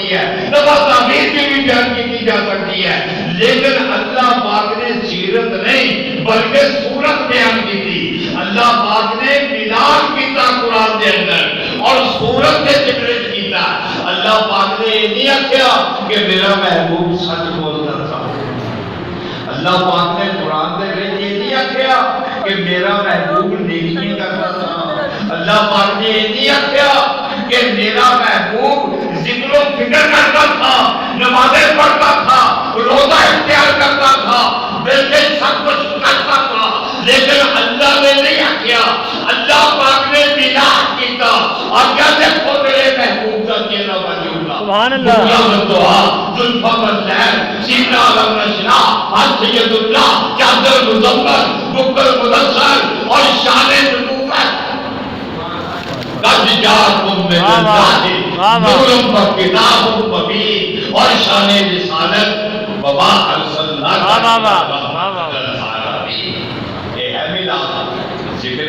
سکتی ہے، نفع تعمیر کی بھی بیان کی جا سکتی ہے، لیکن اللہ پاک نے سیرت نہیں بلکہ صورت بیان کی تھی۔ اللہ پاک نے ملاد کیتا قرآن کے اندر اور صورت کے ذکر کیتا۔ اللہ پاک نے یہ نہیں آخیا کہ میرا محبوب سچ بولتا تھا، اللہ پاک نے قرآن کے وچ یہ نہیں آخیا کہ میرا محبوب نیکی کرتا تھا، اللہ پاک نے یہ نہیں آخیا کہ میرا محبوب ذکر و فکر کرتا تھا، نمازیں پڑھتا تھا، روزہ اختیار کرتا تھا، بلکہ سب کچھ کرتا تھا، لیکن اللہ نے نہیں آخیا۔ اللہ پاک نے ملاد کیتا اور کیا دیکھو میرے محبوب کا چہرہ موجود سبحان اللہ۔ سیدنا علم رشنا حضرت سید اللہ چادر مزمل بکر مدثر اور شان نبوت قد جاءکم من اللہ نور و کتاب مبین اور شان رسالت وما ارسلناک الا رحمۃ للعالمین۔ یہ ہے ملاد، ذکر